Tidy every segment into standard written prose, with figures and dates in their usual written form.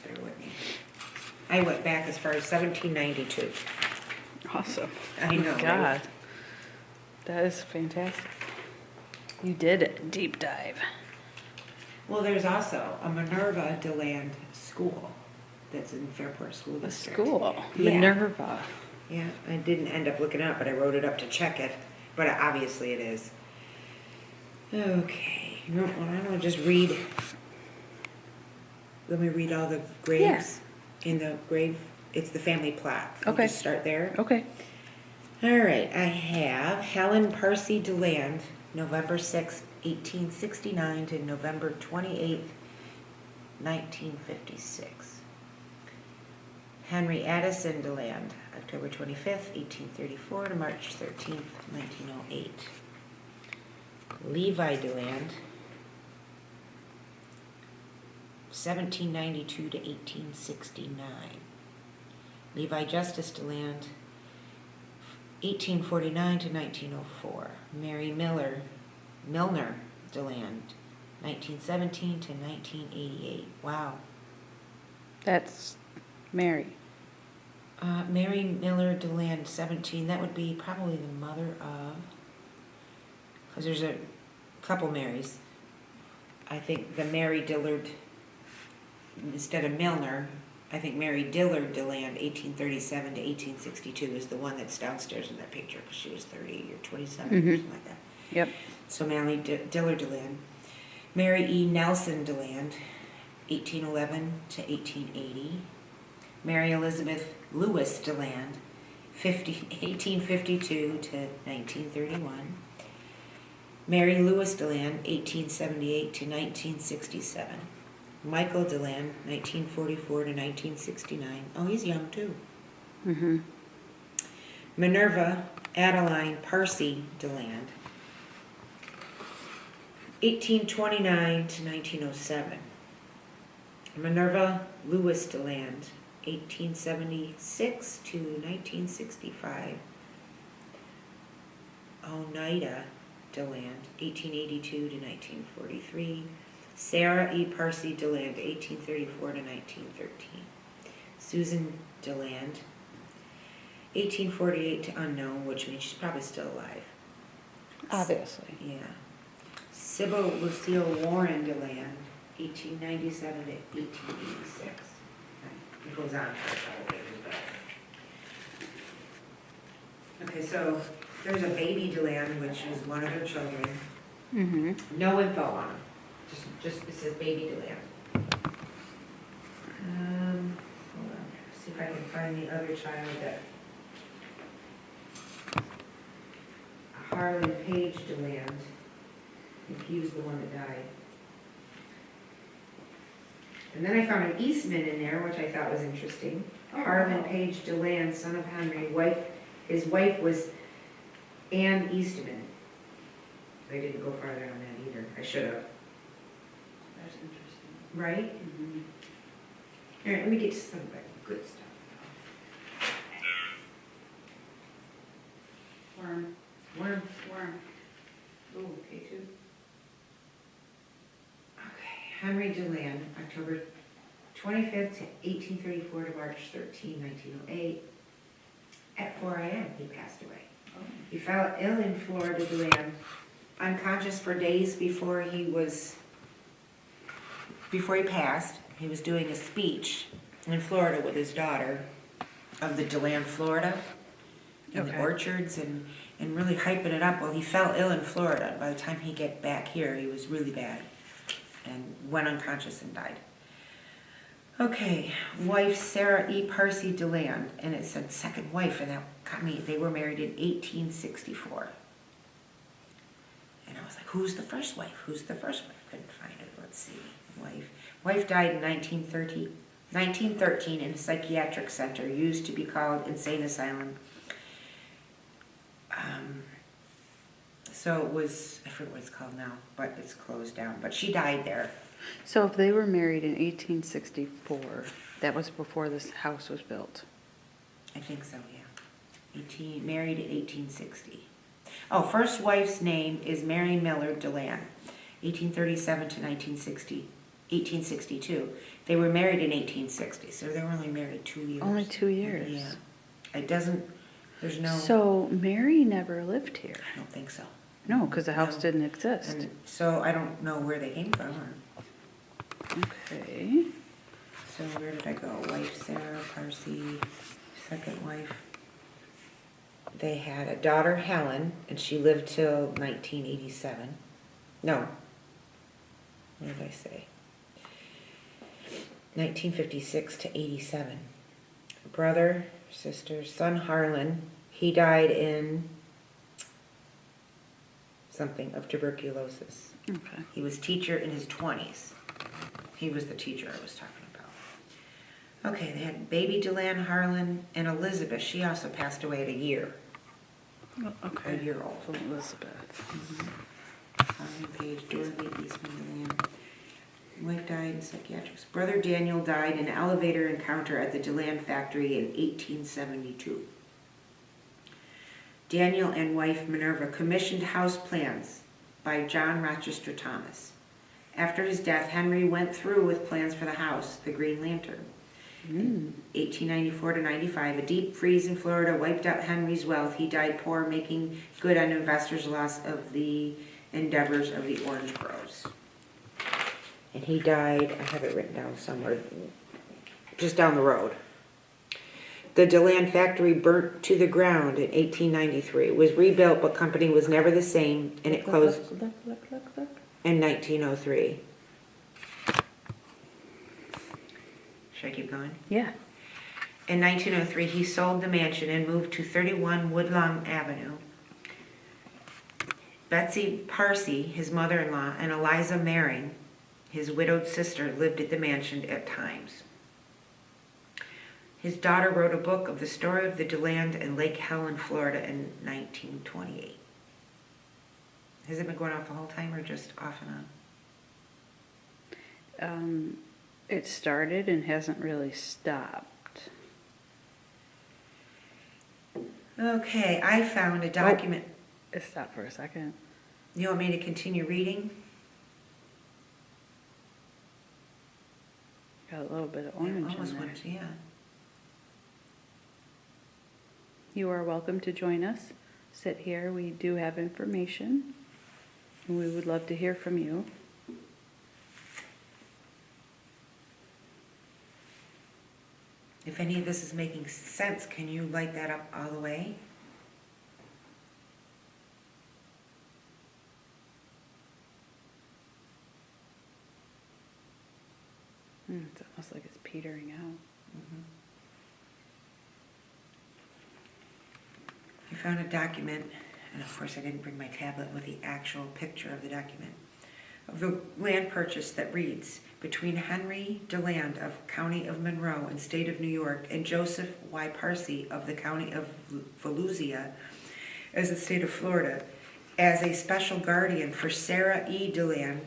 bear with me. I went back as far as 1792. Awesome. I know, God. right? That is fantastic. You did a deep dive. Well, there's also a Minerva Deland school that's in Fairport School A District. school. Yeah. Minerva. Yeah, I didn't end up looking up, but I wrote it up to check it. But obviously it is. Okay. No, well, I want to just read. Let me read all the graves in the grave. It's the family plot. We'll Okay. just start there. Okay. All right. I have Helen Parsi Deland, November 6th, 1869 to November 28th, 1956. Henry Addison Deland, October 25th, 1834 to March 13th, 1908. Levi Deland, 1792 to 1869. Levi Justice Deland, 1849 to 1904. Mary Milner Deland, 1917 to 1988. Wow. That's Mary. Mary Miller Deland, 17. That would be probably the mother of, because there's a couple Marys. I think the Mary Dillard, instead of Milner, I think Mary Dillard Deland, 1837 to 1862, is the one that's downstairs in that picture because she was 30 or 27 or something like that. Yep. So Mary Dillard Deland. Mary E. Nelson Deland, 1811 to 1880. Mary Elizabeth Lewis Deland, 1852 to 1931. Mary Lewis Deland, 1878 to 1967. Michael Deland, 1944 to 1969. Oh, he's young too. Mm-hmm. Minerva Adeline Parsi Deland, 1829 to 1907. Minerva Lewis Deland, 1876 to 1965. Oneida Deland, 1882 to 1943. Sarah E. Parsi Deland, 1834 to 1913. Susan Deland, 1848 to unknown, which means she's probably still alive. Obviously. Yeah. Sybil Lucille Warren Deland, 1897 to 1886. It goes on for a couple pages, but. Okay, so there's a baby Deland, which is one of their children. Mm-hmm. No info on him. Just it says baby Deland. Hold on. See if I can find the other child that. Harlan Page Deland. I think he was the one that died. And then I found an Eastman in there, which I thought was interesting. Harlan Page Deland, son of Henry. His wife was Ann Eastman. I didn't go farther on that either. I should have. That's interesting. Right? Mm-hmm. All right, let me get to some of the good stuff. Worm. Oh, okay, too. Okay, Henry Deland, October 25th to 1834 to March 13, 1908. At 4 a.m. he passed away. Oh. He fell ill in Florida Deland, unconscious for days before he passed. He was doing a speech in Florida with his daughter of the Deland, Florida, and the orchards and really hyping it up. Well, he fell ill in Florida. By the time he get back here, he was really bad and went unconscious and died. Okay, wife Sarah E. Parsi Deland, and it said second wife, and that got me. They were married in 1864. And I was like, who's the first wife? Who's the first wife? Couldn't find it. Let's see. Wife died in 1913 in a psychiatric center, used to be called insane asylum. So it was, I forget what it's called now, but it's closed down. But she died there. So if they were married in 1864, that was before this house was built. I think so, yeah. Married in 1860. Oh, first wife's name is Mary Miller Deland, 1837 to 1968. 1862. They were married in 1860, so they were only married 2 years. Only 2 years? Yeah. It doesn't, there's no, So Mary never lived here? I don't think so. No, because the house No. didn't exist. And so I don't know where they came from. Okay. So where did I go? Wife Sarah Parsi, second wife. They had a daughter Helen, and she lived till 1987. No. What did I say? 1956 to 87. Brother, sister, son Harlan. He died in something of tuberculosis. Okay. He was teacher in his 20s. He was the teacher I was talking about. Okay, they had baby Deland, Harlan, and Elizabeth. She also passed away at a year. Oh, okay. A year old. Elizabeth. Harlan Page, Dorothy Eastman Deland. Wife died in psychiatrics. Brother Daniel died in an elevator encounter at the Deland factory in 1872. Daniel and wife Minerva commissioned house plans by John Rochester Thomas. After his death, Henry went through with plans for the house, the Green Lantern. In 1894 to 95, a deep freeze in Florida wiped out Henry's wealth. He died poor, making good on investors' loss of the endeavors of the orange groves. And he died, I have it written down somewhere, just down the road. The Deland factory burnt to the ground in 1893. It was rebuilt, but company was never the same, and it closed Look. in 1903. Should I keep going? Yeah. In 1903, he sold the mansion and moved to 31 Woodlawn Avenue. Betsy Parsi, his mother-in-law, and Eliza Maring, his widowed sister, lived at the mansion at times. His daughter wrote a book of the story of the Deland and Lake Helen, Florida in 1928. Has it been going off the whole time or just off and on? It started and hasn't really stopped. Okay, I found a document. It stopped for a second. You want me to continue reading? Got a little bit of orange Almost in there. went, yeah. You are welcome to join us. Sit here. We do have information. And we would love to hear from you. If any of this is making sense, can you light that up all the way? It's almost like it's petering out. I found a document, and of course I didn't bring my tablet with the actual picture of the document, of the land purchase that reads, between Henry Deland of County of Monroe and State of New York and Joseph Y. Parsi of the County of Volusia as the State of Florida, as a special guardian for Sarah E. Deland,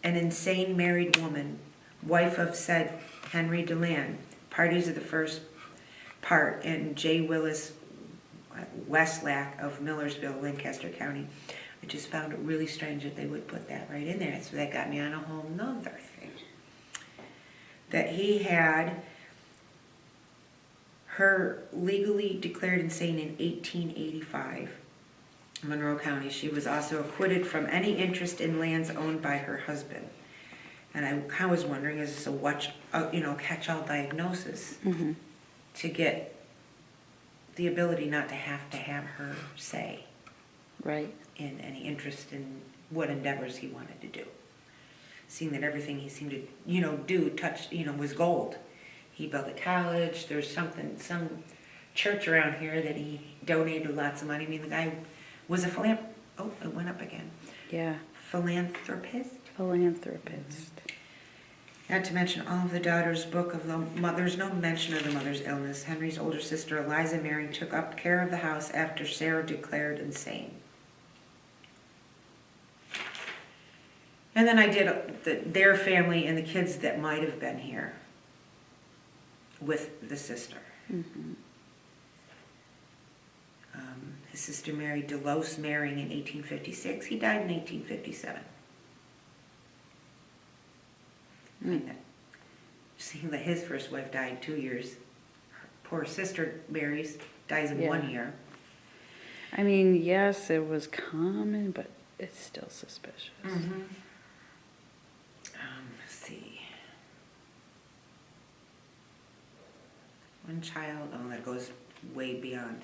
an insane married woman, wife of said Henry Deland, parties of the first part, and J. Willis Westlack of Millersville, Lancaster County. I just found it really strange that they would put that right in there. So that got me on a whole nother thing. That he had her legally declared insane in 1885. Monroe County. She was also acquitted from any interest in lands owned by her husband. And I kind of was wondering, is this a catch-all diagnosis to get the ability not to have her say Right. in any interest in what endeavors he wanted to do. Seeing that everything he seemed to was gold. He built a college. There's some church around here that he donated lots of money. I mean, the guy was a it went up again. Yeah. Philanthropist. Not to mention all of the daughter's book of the mother's, no mention of the mother's illness. Henry's older sister, Eliza Maring, took up care of the house after Sarah declared insane. And then I did their family and the kids that might have been here with the sister. His sister married Delos Maring in 1856. He died in 1857. Seeing that his first wife died 2 years. Her poor sister dies in Yeah. 1 year. I mean, yes, it was common, but it's still suspicious. Mm-hmm. Let's see. One child, oh, that goes way beyond.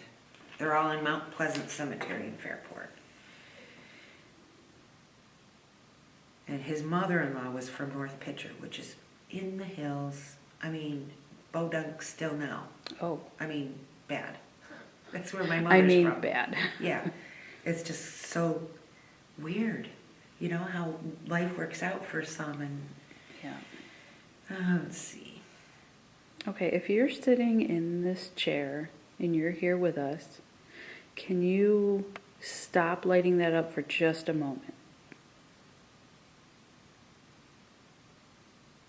They're all in Mount Pleasant Cemetery in Fairport. And his mother-in-law was from North Pitcher, which is in the hills. I mean, Bodunk still now. Oh. I mean, bad. That's where my mother's from. Bad. Yeah. It's just so weird. You know how life works out for some and... Yeah. let's see. Okay, if you're sitting in this chair and you're here with us, can you stop lighting that up for just a moment?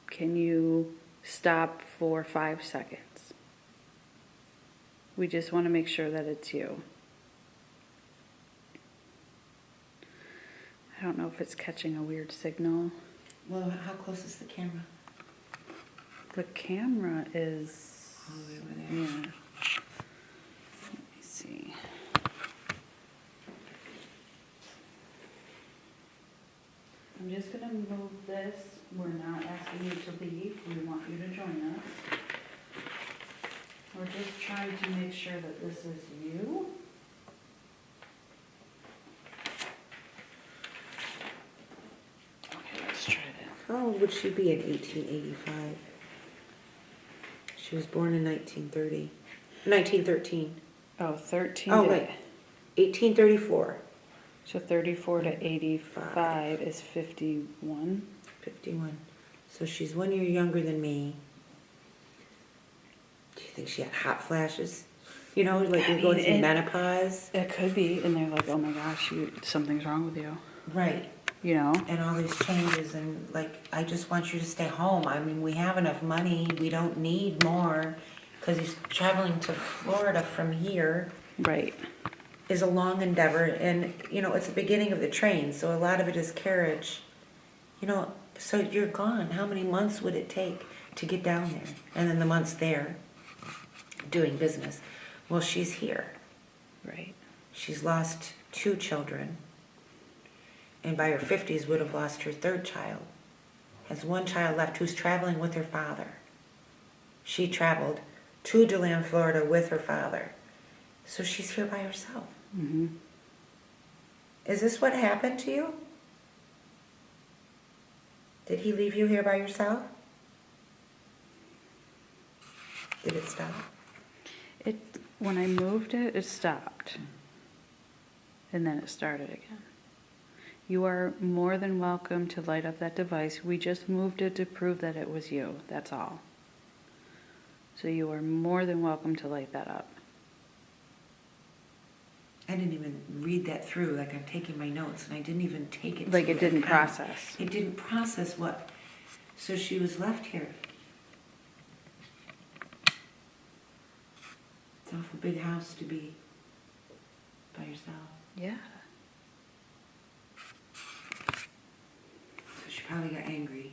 Can you stop for 5 seconds? We just want to make sure that it's you. I don't know if it's catching a weird signal. Well, how close is the camera? The camera is... All the way over there. Yeah. Let me see. I'm just going to move this. We're not asking you to leave. We want you to join us. We're just trying to make sure that this is you. Okay, let's try that. How old would she be in 1885? She was born in 1913. Oh, 13 Oh, to... wait. 1834. So 34 to 85 is 51. 51. So she's 1 year younger than me. Do you think she had hot flashes? You know, like you're going through menopause? It could be, and they're like, oh my gosh, something's wrong with you. Right. You know? And all these changes, and like, I just want you to stay home. I mean, we have enough money. We don't need more. Because he's traveling to Florida from here. Right. Is a long endeavor, and you know, it's the beginning of the train, so a lot of it is carriage. You know, so you're gone. How many months would it take to get down there? And then the months there doing business. Well, she's here. Right. She's lost 2 children, and by her 50s would have lost her 3rd child. Has 1 child left who's traveling with her father. She traveled to Deland, Florida with her father. So she's here by herself. Mm-hmm. Is this what happened to you? Did he leave you here by yourself? Did it stop? When I moved it, it stopped. And then it started again. You are more than welcome to light up that device. We just moved it to prove that it was you. That's all. So you are more than welcome to light that up. I didn't even read that through. Like, I'm taking my notes, and I didn't even take it. Like to it didn't account. process. It didn't process what. So she was left here. It's an awful big house to be by yourself. Yeah. So she probably got angry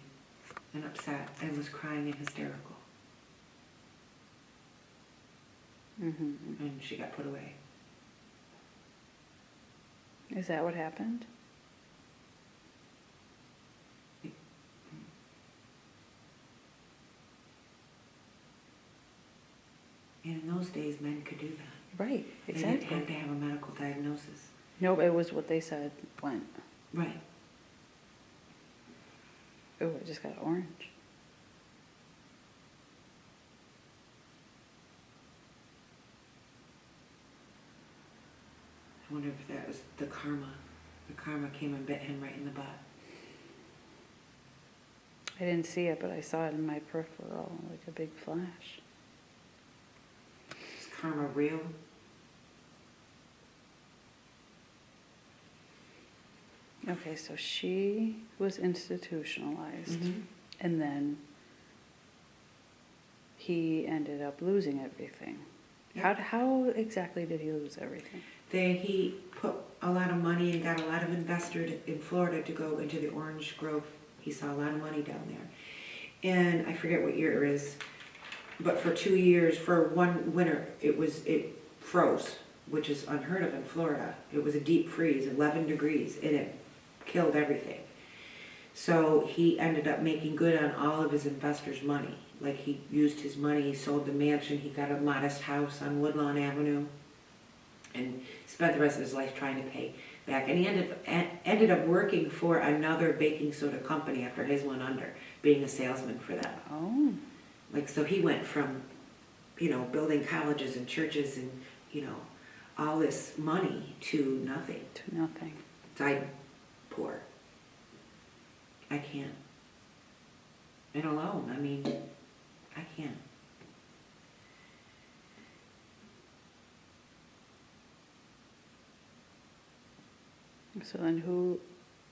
and upset and was crying and hysterical. Mm-hmm. And she got put away. Is that what happened? And in those days, men could do that. Right, They didn't have to exactly. have a medical diagnosis. No, it was what they said went. Right. Oh, it just got orange. I wonder if that was the karma. The karma came and bit him right in the butt. I didn't see it, but I saw it in my peripheral, like a big flash. Is karma real? Okay, so she was institutionalized, Mhm. and then he ended up losing everything. Yeah. How exactly did he lose everything? He put a lot of money and got a lot of investors in Florida to go into the orange grove. He saw a lot of money down there. and I forget what year it is, but for 2 years, for one winter, it froze, which is unheard of in Florida. It was a deep freeze, 11 degrees, and it killed everything. So he ended up making good on all of his investors' money. Like, he used his money, he sold the mansion, he got a modest house on Woodlawn Avenue, and spent the rest of his life trying to pay back. And he ended up working for another baking soda company after his went under, being a salesman for them. Oh, Like, so he went from, building colleges and churches and, all this money to nothing. to nothing. Died poor. I can't. And alone, I mean, I can't. So then who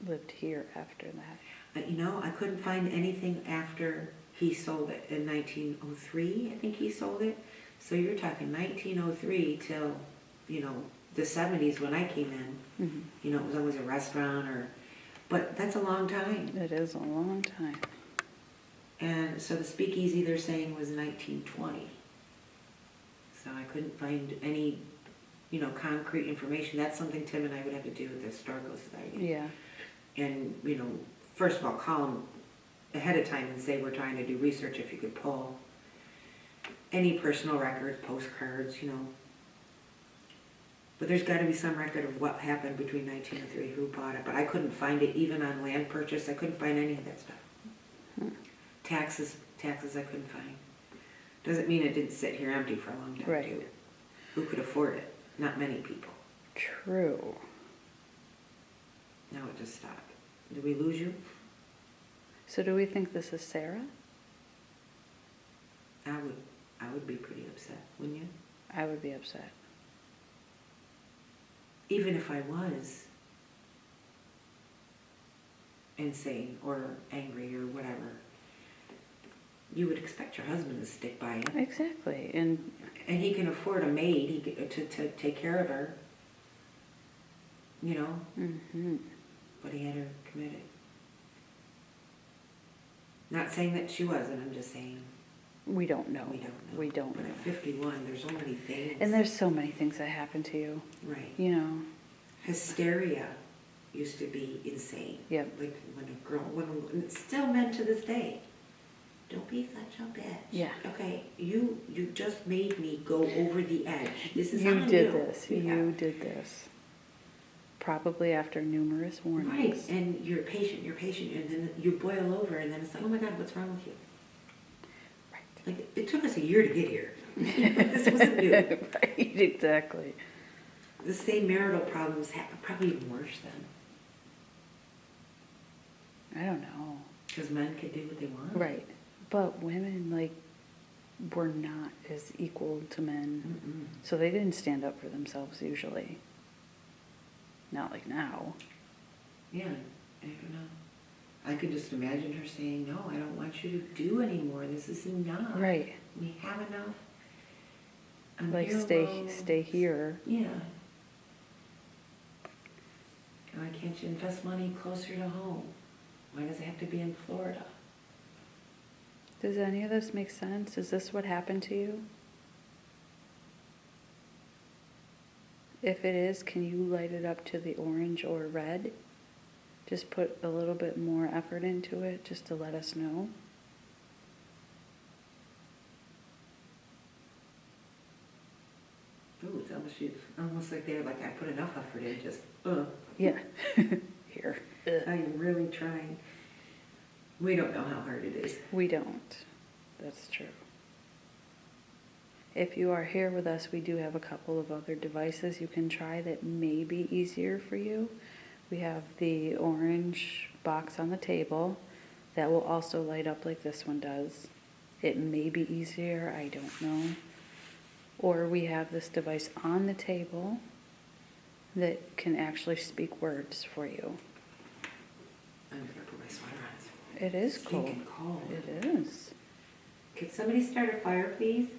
lived here after that? But I couldn't find anything after he sold it in 1903, I think he sold it. So you're talking 1903 till, the 70s when I came in. Mm-hmm. It was always a restaurant but that's a long time. It is a long time. And so the speakeasy they're saying was 1920. So I couldn't find any, concrete information. That's something Tim and I would have to do with the Historical Society. Yeah. And, first of all, call them ahead of time and say we're trying to do research if you could pull any personal records, postcards, But there's got to be some record of what happened between 1903, who bought it. But I couldn't find it even on land purchase. I couldn't find any of that stuff. Taxes I couldn't find. Doesn't mean it didn't sit here empty for a long time, Right. too. Who could afford it? Not many people. True. Now it just stopped. Did we lose you? So do we think this is Sarah? I would be pretty upset, wouldn't you? I would be upset. Even if I was insane or angry or whatever, you would expect your husband to stick by you. Exactly. And he can afford a maid to take care of her, mm-hmm. but he had her committed. Not saying that she wasn't, I'm just saying we don't know. we don't know. We don't But know. at 51, there's so many things. And there's so many things that happen to you. Right. Hysteria Yep. used to be insane. Like when a girl, and it's still men to this day. Don't be such a bitch. Yeah. Okay, you just made me go over the edge. This is You on did you. this. Yeah. You did this. Probably after numerous Right, warnings. and you're patient, and then you boil over, and then it's like, oh my God, what's wrong with you? Right. Like, it took us a year to get here. This wasn't new. Right, exactly. The same marital problems happen, probably even worse then. I don't know. Because men could do what they want. Right. But women, were not as equal to men. Mm-mm. So they didn't stand up for themselves usually. Not like now. Yeah, I don't know. I could just imagine her saying, no, I don't want you to do anymore. This is enough. Right. We have enough. I'm Like here stay here. Yeah. Why can't you invest money closer to home? Why does it have to be in Florida? Does any of this make sense? Is this what happened to you? If it is, can you light it up to the orange or red? Just put a little bit more effort into it just to let us know. Ooh, it's almost like they're like, I put enough effort in, just, Yeah. Here. I'm really trying. We don't know how hard it is. We don't. That's true. If you are here with us, we do have a couple of other devices you can try that may be easier for you. We have the orange box on the table that will also light up like this one does. It may be easier, I don't know. Or we have this device on the table that can actually speak words for you. I'm gonna put my sweater on. It is cold. Stinking cold. It is. Could somebody start a fire, please?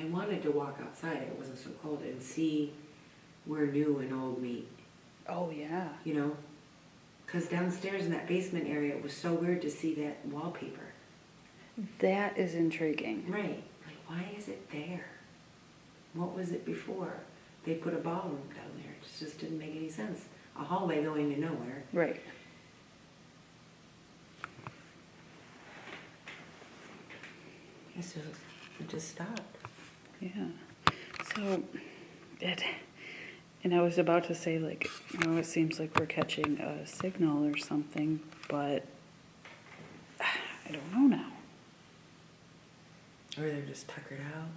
I wanted to walk outside, it wasn't so cold, and see where new and old meet, Oh, yeah. you know? Because downstairs in that basement area, it was so weird to see that wallpaper. That is intriguing. Right. Like, why is it there? What was it before? They put a ballroom down there. It just didn't make any sense. A hallway going to nowhere. Right. It just stopped. Yeah. So, and I was about to say, like, it seems like we're catching a signal or something, but I don't know now. Or they're just tuckered out.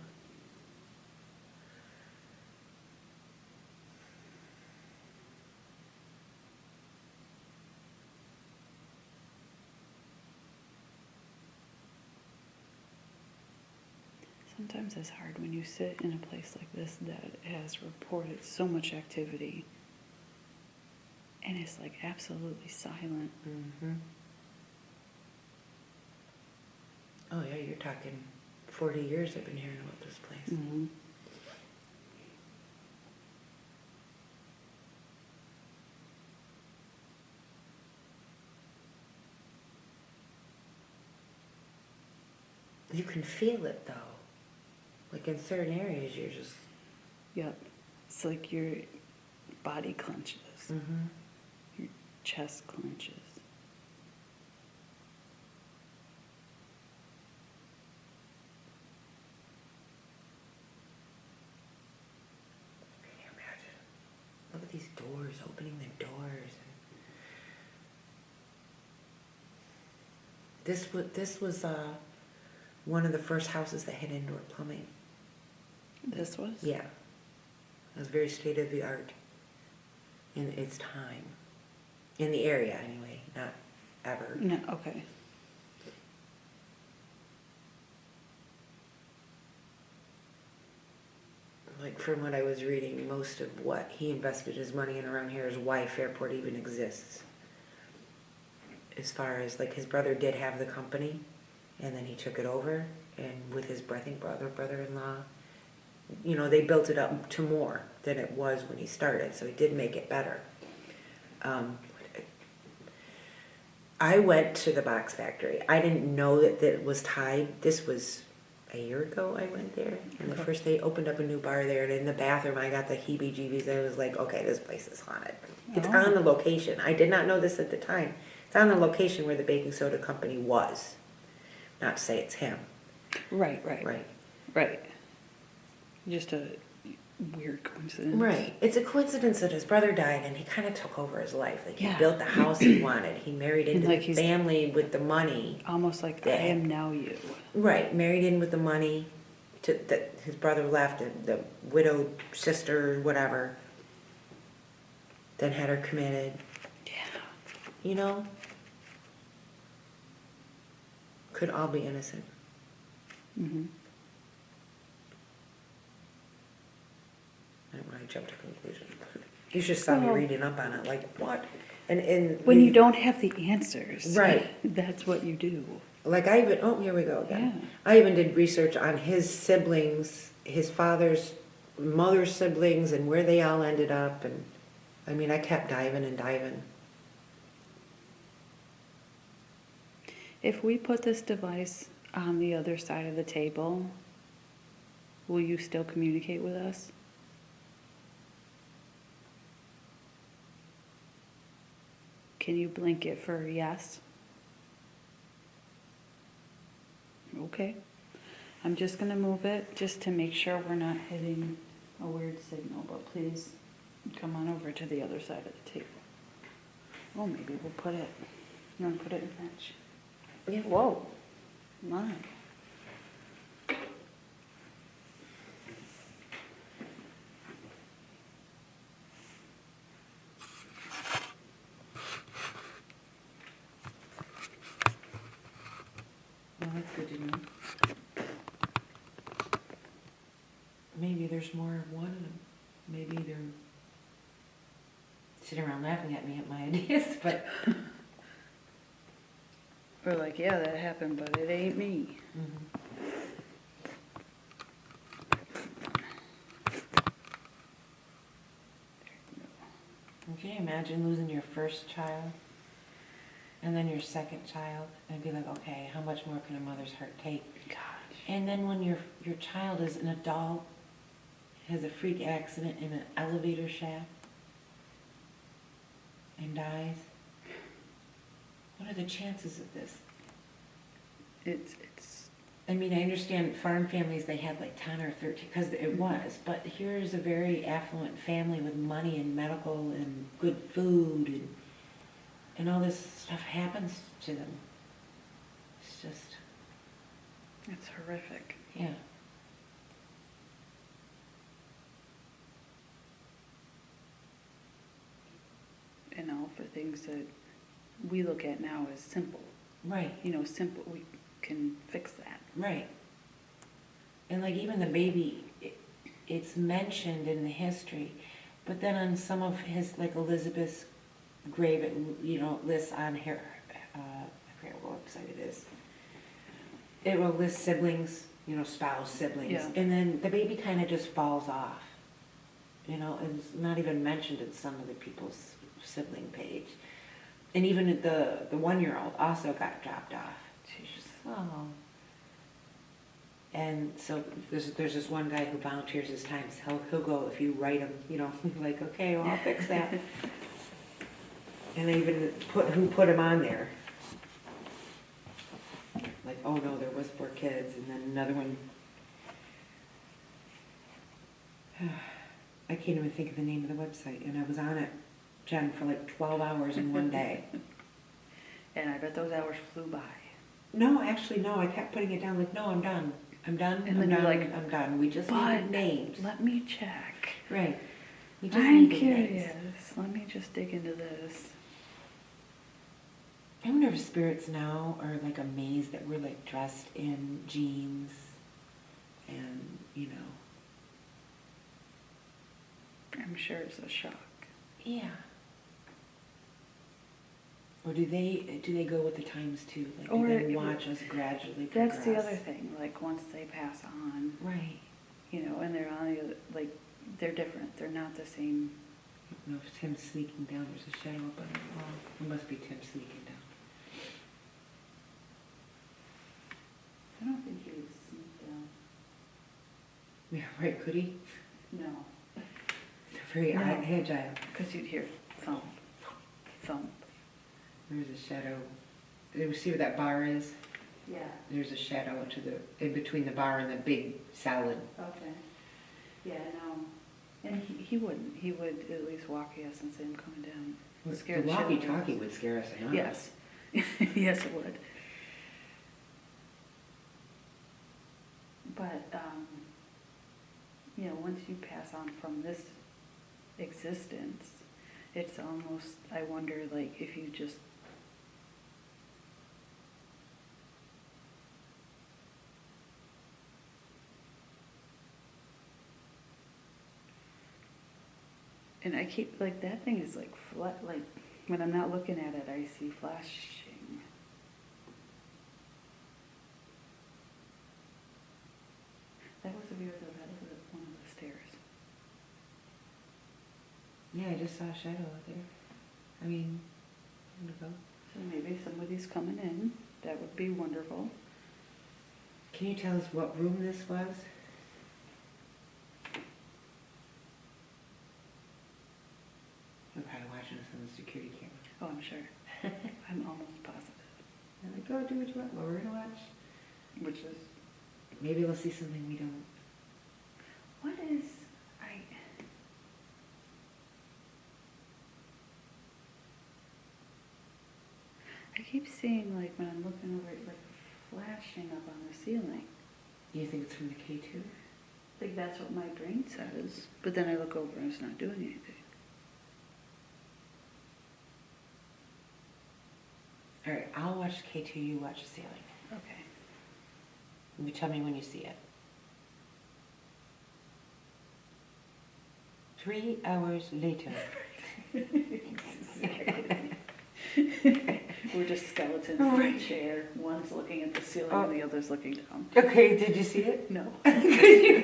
Sometimes it's hard when you sit in a place like this that has reported so much activity and it's like absolutely silent. Mm-hmm. Oh yeah, you're talking 40 years I've been hearing about this place. Mm-hmm. You can feel it though. Like in certain areas you're just... Yep. It's like your body clenches. Mm-hmm. Your chest clenches. Can you imagine? Look at these doors, opening the doors. This was one of the first houses that had indoor plumbing. This was? Yeah. It was very state of the art in its time. In the area anyway, not ever. No, okay. Like from what I was reading, most of what he invested his money in around here is why Fairport even exists. As far as like his brother did have the company and then he took it over, and with his brother-in-law, you know, they built it up to more than it was when he started, so he did make it better. I went to the box factory. I didn't know that it was tied. This was a year ago I went there, and the first they opened up a new bar there, and in the bathroom I got the heebie-jeebies. I was like, okay, this place is haunted. It's on the location. I did not know this at the time. It's on the location where the baking soda company was. Not to say it's him. Right. Right. Just a weird coincidence. Right. It's a coincidence that his brother died and he kind of took over his life. Like he Yeah. built the house he wanted. He married into like the he's- family with the money. Almost like Yeah. I am now you. Right. Married in with the money that his brother left, the widowed sister, whatever. Then had her committed. Yeah. You know? Could all be innocent. Mm-hmm. I don't want to jump to conclusions. You just saw me Well- reading up on it. Like, what? And When you don't have the answers. Right. That's what you do. Like I even, oh, here we go again. Yeah. I even did research on his siblings, his father's mother's siblings, and where they all ended up. And I mean, I kept diving and diving. If we put this device on the other side of the table, will you still communicate with us? Can you blink it for yes? Okay. I'm just going to move it just to make sure we're not hitting a weird signal, but please come on over to the other side of the table. Oh, maybe we'll put it, you want to put it in match? Yeah. Whoa, my. Well, that's good to know. Maybe there's more of one of them. Maybe they're sitting around laughing at me at my ideas, but... We're like, yeah, that happened, but it ain't me. Mhm. And can you imagine losing your first child and then your second child and be like, okay, how much more can a mother's heart take? Gosh. And then when your child is an adult, has a freak accident in an elevator shaft and dies, what are the chances of this? It's I mean, I understand farm families, they had like 10 or 13, because it was, but here's a very affluent family with money and medical and good food, and all this stuff happens to them. It's just, it's horrific. yeah. And all for things that we look at now as simple. Right, You know, simple, we can fix that. right. And like even the baby, it's mentioned in the history, but then on some of his, like Elizabeth's grave, it, you know, lists on here, I forget what website it is. It will list siblings, you know, spouse, siblings, Yeah. and then the baby kind of just falls off. You know, it's not even mentioned in some of the people's sibling page. And even the 1-year-old also got dropped off. She's just, oh. And so there's this one guy who volunteers his time. So he'll go if you write him, you know, like, okay, well, I'll fix that. And they even who put him on there. Like, oh no, there was 4 kids, and then another one. I can't even think of the name of the website, and I was on it, Jen, for like 12 hours in one day. And I bet those hours flew by. No, actually, no, I kept putting it down, like, no, I'm done. I'm done, And I'm then you're done, like, I'm done. We just but need names. let me check. Right. We just I'm needed curious. names. Let me just dig into this. I wonder if spirits now are like amazed that we're like dressed in jeans and, you know. I'm sure it's a shock. Yeah. Or do they go with the times too? Like, do Or they watch us gradually progress? That's the other thing. Like once they pass on, Right. you know, and they're on the other, like they're different. They're not the same. I don't know if Tim's sneaking down. There's a shadow up on the wall. It must be Tim sneaking down. I don't think he would sneak down. Yeah, right, could he? No, They're very No. agile. because you'd hear thump, thump. There's a shadow. You see where that bar is? Yeah. There's a shadow in between the bar and the big salad. Okay. Yeah, no. And he wouldn't. He would at least walk us and say, I'm coming down. The Scare the shit out of walkie-talkie us. would scare us enough. Yes. Yes, it would. But, you know, once you pass on from this existence, it's almost, I wonder, like, if you just, and I keep, like, that thing is like, like, when I'm not looking at it, I see flashing. That was a view of one of the stairs. Yeah, I just saw a shadow out there. I mean, I'm gonna go. So maybe somebody's coming in. That would be wonderful. Can you tell us what room this was? They're probably watching us on the security camera. Oh, I'm sure. I'm almost positive. They're like, go do what you want. Well, we're gonna watch. Which is, Maybe we'll see something we don't. what is, I keep seeing, like, when I'm looking over it, like, flashing up on the ceiling. You think it's from the K2? Like, that's what my brain says. But then I look over and it's not doing anything. All right, I'll watch K2. You watch the ceiling. Okay. You tell me when you see it. 3 hours later. We're just skeletons in a chair. One's looking at the ceiling and the other's looking down. Okay, did you see it? No. Could you